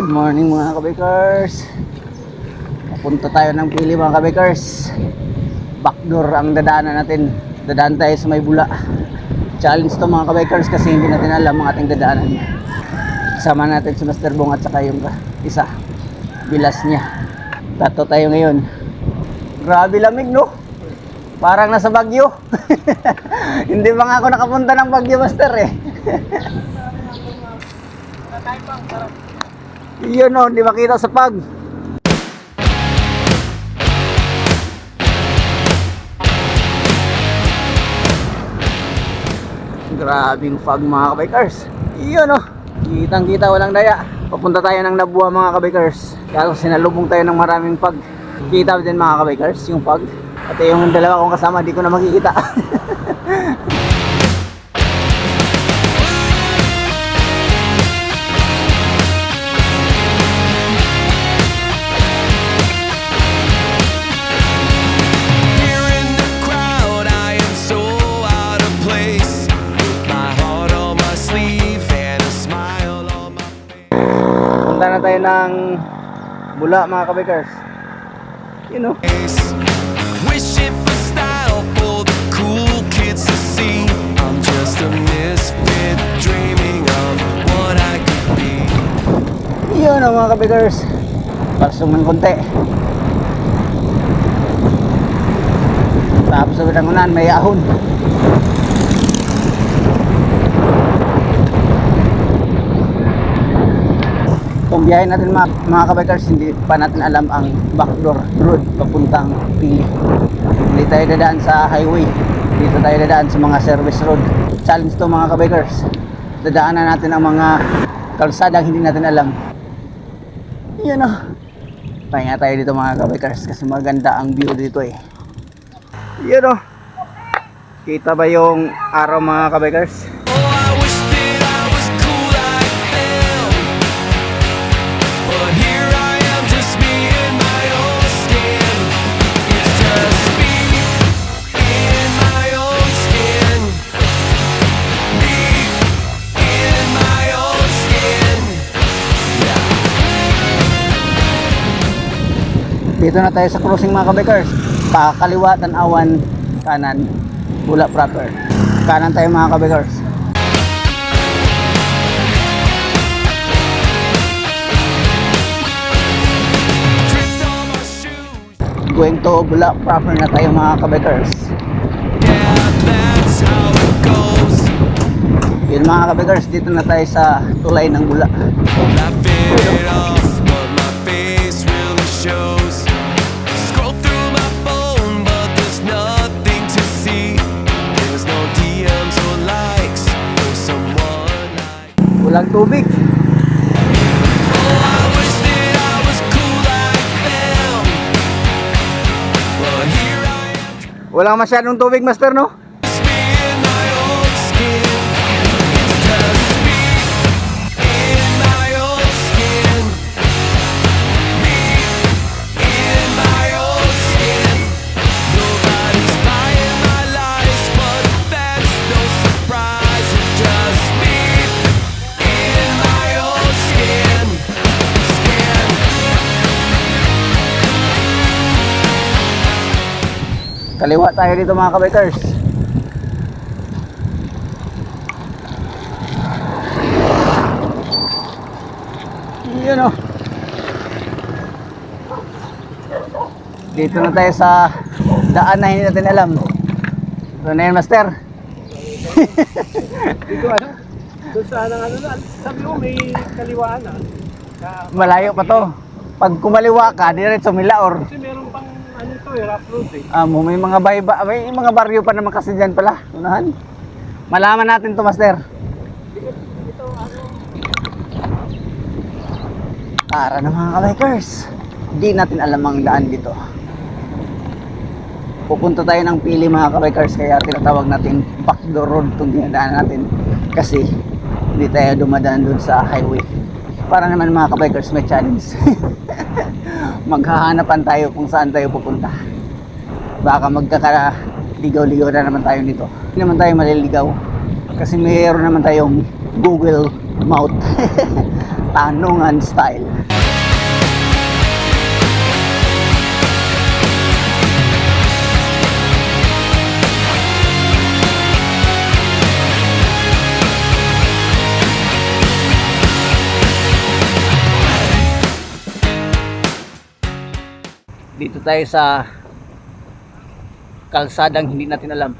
Good morning mga kabikers. Papunta tayo ng Pili mga kabikers. Backdoor ang dadaanan natin. Dadaan tayo sa may bula. Challenge to mga kabikers kasi hindi natin alam ang ating dadaanan. Kasama natin si Master Bong at saka yung isa, bilas niya. Tato tayo ngayon. Grabe lamig no? Parang nasa Baguio. Hindi ba nga ako nakapunta ng Baguio, Master eh. Yun o, di makita sa pag. Grabing fog mga kabikers. Yun o, kitang kita walang daya. Papunta tayo ng Nabua mga kabikers. Kaya sinalubong tayo ng maraming fog. Kita din mga kabikers yung fog. At yung dalawa kong kasama di ko na makikita. Punta na tayo ng Bula mga kabikers. You know. Wish it for style for the cool kids to see. I'm just a misfit dreaming of what I could be. Yun o mga kabikers. Pasong ng konti. Tapos sa bidang unan may ahon. Kung biyahin natin mga kabikers, hindi pa natin alam ang backdoor road papuntang Pili. Hindi tayo dadaan sa highway, dito tayo dadaan sa mga service road. Challenge to mga kabikers. Dadaanan natin ang mga kalsadang hindi natin alam. Yan o. Pahinga tayo dito mga kabikers kasi maganda ang view dito eh. Yan o. Kita ba yung araw mga kabikers? Dito na tayo sa crossing mga kabikers. Pakaliwa, Tanawan, kanan, Bula proper. Kanan tayo mga kabikers. Going to Bula proper na tayo mga kabikers. Yun mga kabikers, dito na tayo sa tulay ng Bula. Walang tubig. Walang masyadong tubig, Master, no? Kaliwa tayo dito mga kabikers. Yun o. Dito na tayo sa daan na hindi natin alam. Ito na yun, Master. Dito ano? Doon sa ano, sabi mo may kaliwaan ah. Malayo pa to. Pag kumaliwa ka, diretso Milaor. Kasi meron pang ano to eh, rough road eh. May mga may mga baryo pa naman kasi dyan pala. Unahan. Malaman natin to, Master. Ito ano? Para na mga kabikers. Di natin alam ang daan dito. Pupunta tayo ng Pili mga kabikers, kaya tinatawag natin backdoor road itong dinadaan natin. Kasi hindi tayo dumadaan dun sa highway. Para naman mga kabikers may challenge. Maghahanapan tayo kung saan tayo pupunta. Baka magkakaligaw-ligaw na naman tayo dito. Hindi naman tayo maliligaw kasi mayroon naman tayong Google Mouth. Tanungan style. Dito tayo sa kalsadang hindi natin alam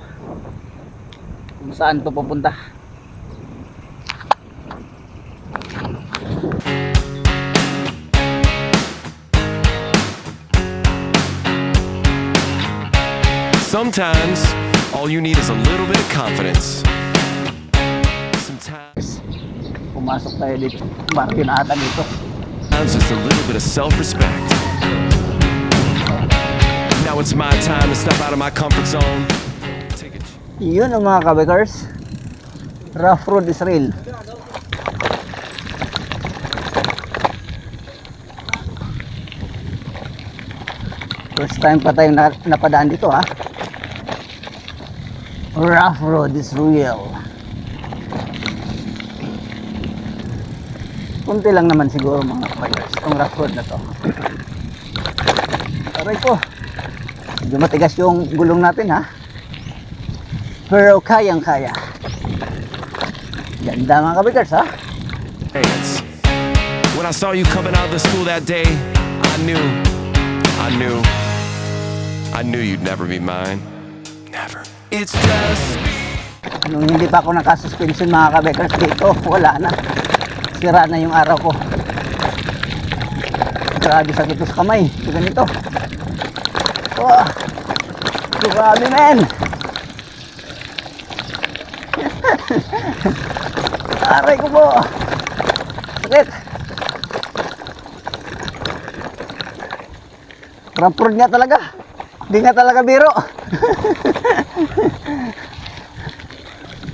kung saan to pupunta. Sometimes all you need is a little bit of confidence. Sometimes Pumasok tayo dito. Barrio na ata dito. just a little bit of self-respect. Now it's my time to step out of my comfort zone. Take a Yun ang mga kabikers. Rough road is real. First time pa tayong napadaan dito ha. Rough road is real. Kunti lang naman siguro mga kabikers itong rough road na to. Aray ko. Medyo matigas yung gulong natin ha. Pero kayang-kaya. Ganda mga kabikers ha. chance. When I saw you coming out of the school that day, I knew you'd never be mine. Never. It's just me. Nung hindi pa ako nakasuspension mga kabikers dito, wala na. Sira na yung araw ko. Grabe sakit ito sa kamay. Ito ganito. Oh, grabe men. Aray ko po. Sakit. Rampurd nga talaga. Hindi nga talaga biro.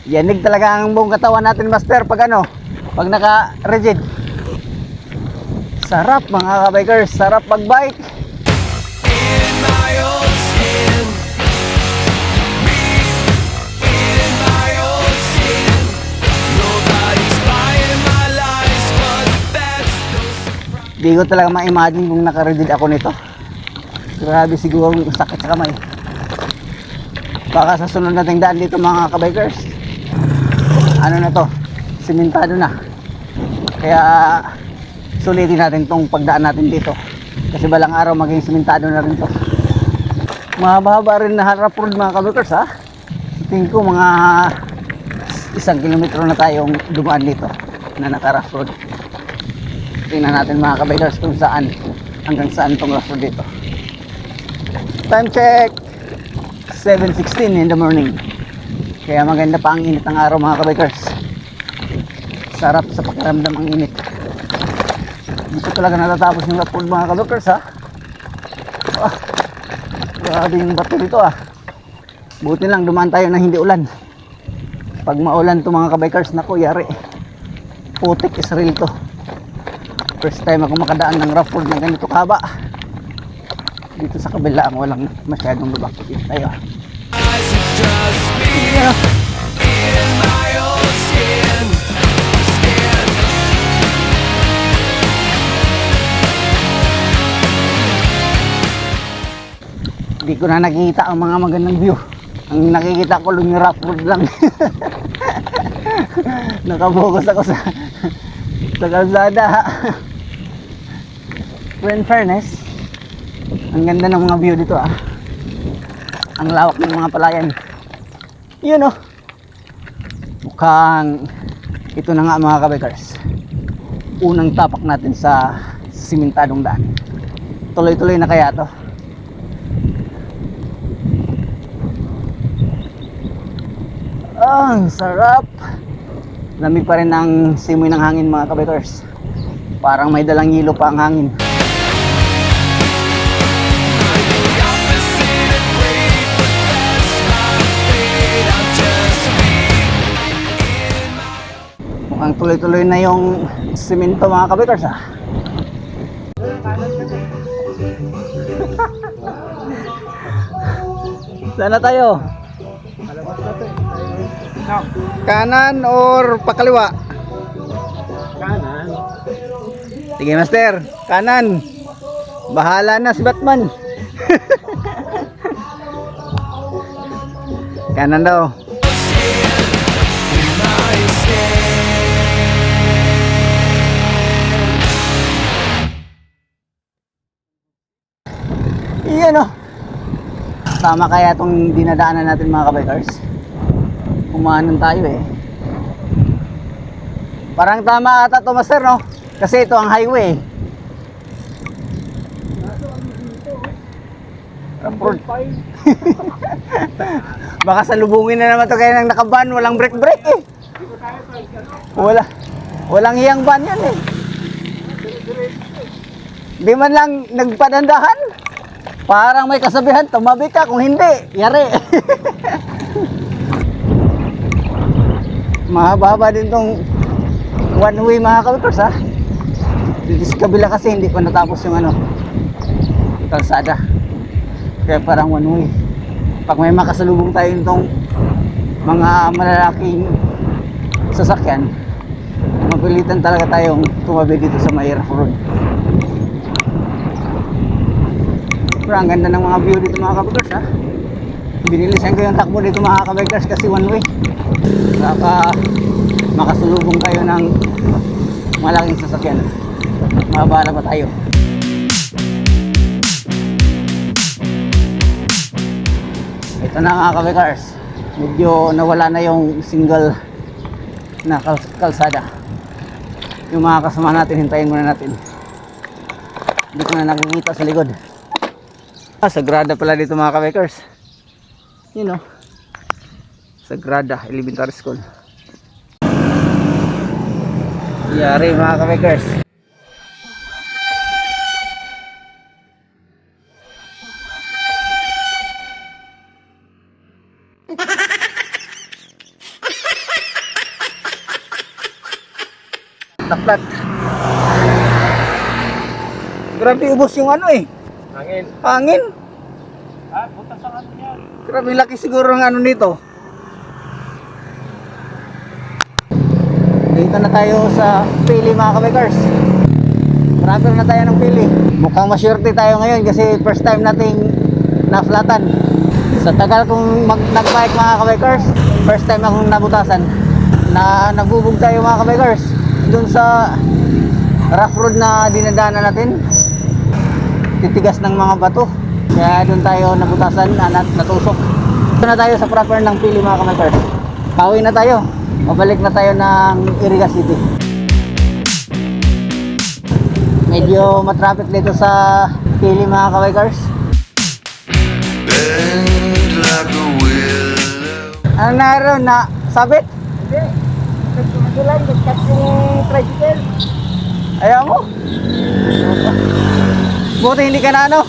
Yanig talaga ang buong katawan natin, master, pag ano, pag naka-rigid. Sarap mga kabikers, sarap mag-bike. In my own skin. Me in my own skin. Nobody's buying my lies, but that's no surprise. Di ko talaga ma-imagine kung naka-rigid ako nito. Grabe siguro yung sakit sa kamay. Baka sa sunod nating daan dito mga kabikers, ano na to, simentado na. Kaya sulitin natin tong pagdaan natin dito. Kasi balang araw maging simentado na rin to. Mahaba rin na harap road mga kabikers ha. Tingin ko mga 1 kilometro na tayong dumaan dito na naka-rough road. Tingnan natin mga kabikers kung saan, hanggang saan tong rough road dito. Time check 7:16 in the morning. Kaya maganda pa ang init ng araw mga kabikers. Sarap sa pakiramdam ang init. Dito talaga natatapos yung rough road mga kabikers ha. Ah, grabe yung bato dito ah. Buti lang dumaan tayo na hindi ulan. Pag maulan to mga kabikers, naku yari. Putik is real to. First time ako makadaan ng rough road na ganito kahaba. Dito sa kabila ang walang masyadong lubak. Dito tayo. It's just me in my own skin. Hindi ko na nakikita ang mga magandang view. Ang nakikita ko lang yung rough road lang. Nakabokus ako sa kalsada. Pero in fairness, ang ganda ng mga view dito ah. Ang lawak ng mga palayan. Yun oh. Mukhang ito na nga mga kabikers. Unang tapak natin sa simentadong daan. Tuloy-tuloy na kaya to. Ang sarap. Lamig pa rin ang simoy ng hangin mga kabikers. Parang may dalang hilo pa ang hangin. Mukhang tuloy-tuloy na yung simento mga kabikers ah. Saan na tayo? Kanan or pakaliwa? Kanan. Sige, master. Kanan. Bahala na si Batman. Kanan daw. Iyan oh. Tama kaya itong dinadaanan natin mga kabikers. Kumanan tayo eh. Parang tama ata ito, master, no? Kasi ito ang highway. Road. Baka salubungin na naman ito kaya nang nakaban. Walang break eh. Walang hiyang ban yan eh. Di man lang nagpadandahan. Parang may kasabihan, tumabi ka, kung hindi, yari. Mahaba din tong one way mga kabikers ha. Dito sa kabila kasi hindi pa natapos yung ano, kalsada. Kaya parang one way. Pag may makasalubong tayo itong mga malalaking sasakyan, mapilitan talaga tayong tumabi dito sa may rough road. Pero ang ganda ng mga view dito mga kabikers ha. Binilisan ko yung takbo dito mga kabikers kasi one way. Saka makasulubong kayo ng malaking sasakyan. Mabala pa tayo. Ito na mga kabikers. Medyo nawala na yung single na kalsada. Yung mga kasama natin, hintayin muna natin. Hindi ko na nakikita sa likod. Sagrada pala dito mga kabikers. You know, Sagrada Elementary School. Yari mga kabikers. Taklat. Grabe ubos yung ano eh. Hangin. Punta sa ano yan? Grabe laki siguro ng ano nito. Dito na tayo sa pili mga kabikers. Marami na tayo ng pili. Mukhang masyurte tayo ngayon kasi first time nating naflatan. Sa tagal kong nag-bike mga kabikers, first time akong nabutasan. Na nagbubog tayo mga kabikers dun sa rough road na dinadaanan natin. Titigas ng mga bato. Kaya doon tayo nabutasan, natusok. Ito na tayo sa proper ng pili mga kabikers. Pauwi na tayo. Mabalik na tayo ng Iriga City. Medyo matraffic dito sa pili mga kabikers. Bend like a willow. Ano naroon na sabit? Hindi. Nagsulang, nagkat yung tricycle. Ayaw mo? Buti hindi ka na ano?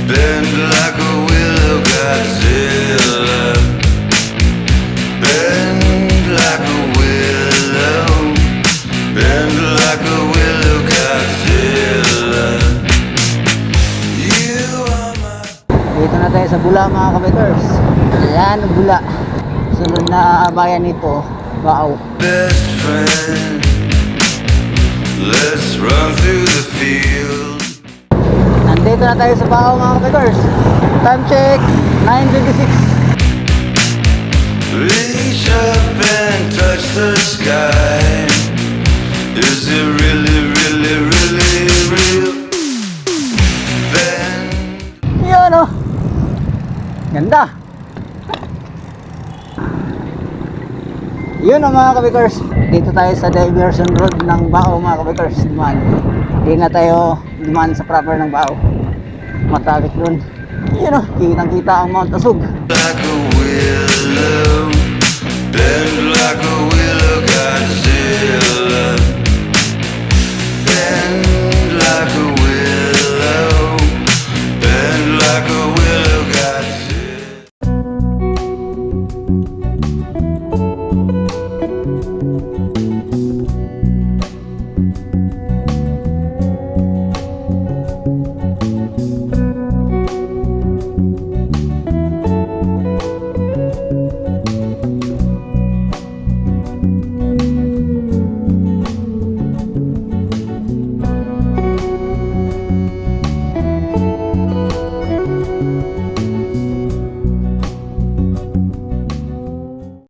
Bend like a willow, Godzilla. Bend like a willow. Bend like a willow, Godzilla. You are my... Dito na tayo sa Bula mga kabikers. Ayan, Bula. Sunod na bayan nito, Baaw. best friend. Let's run through the field. Nandito na tayo sa Baaw mga kabikers. Time check, 9:26. Reach up and touch the sky. Is it really, really, really real? Then Yun oh. Ganda. Yun oh mga kabikers. Dito tayo sa diversion road ng Baaw mga kabikers. Dumaan. Hindi na tayo dumaan sa proper ng Baaw. Matraffic doon. Yun oh. Kitang kita ang Mount Asug. like a willow, bend like a willow, Godzilla.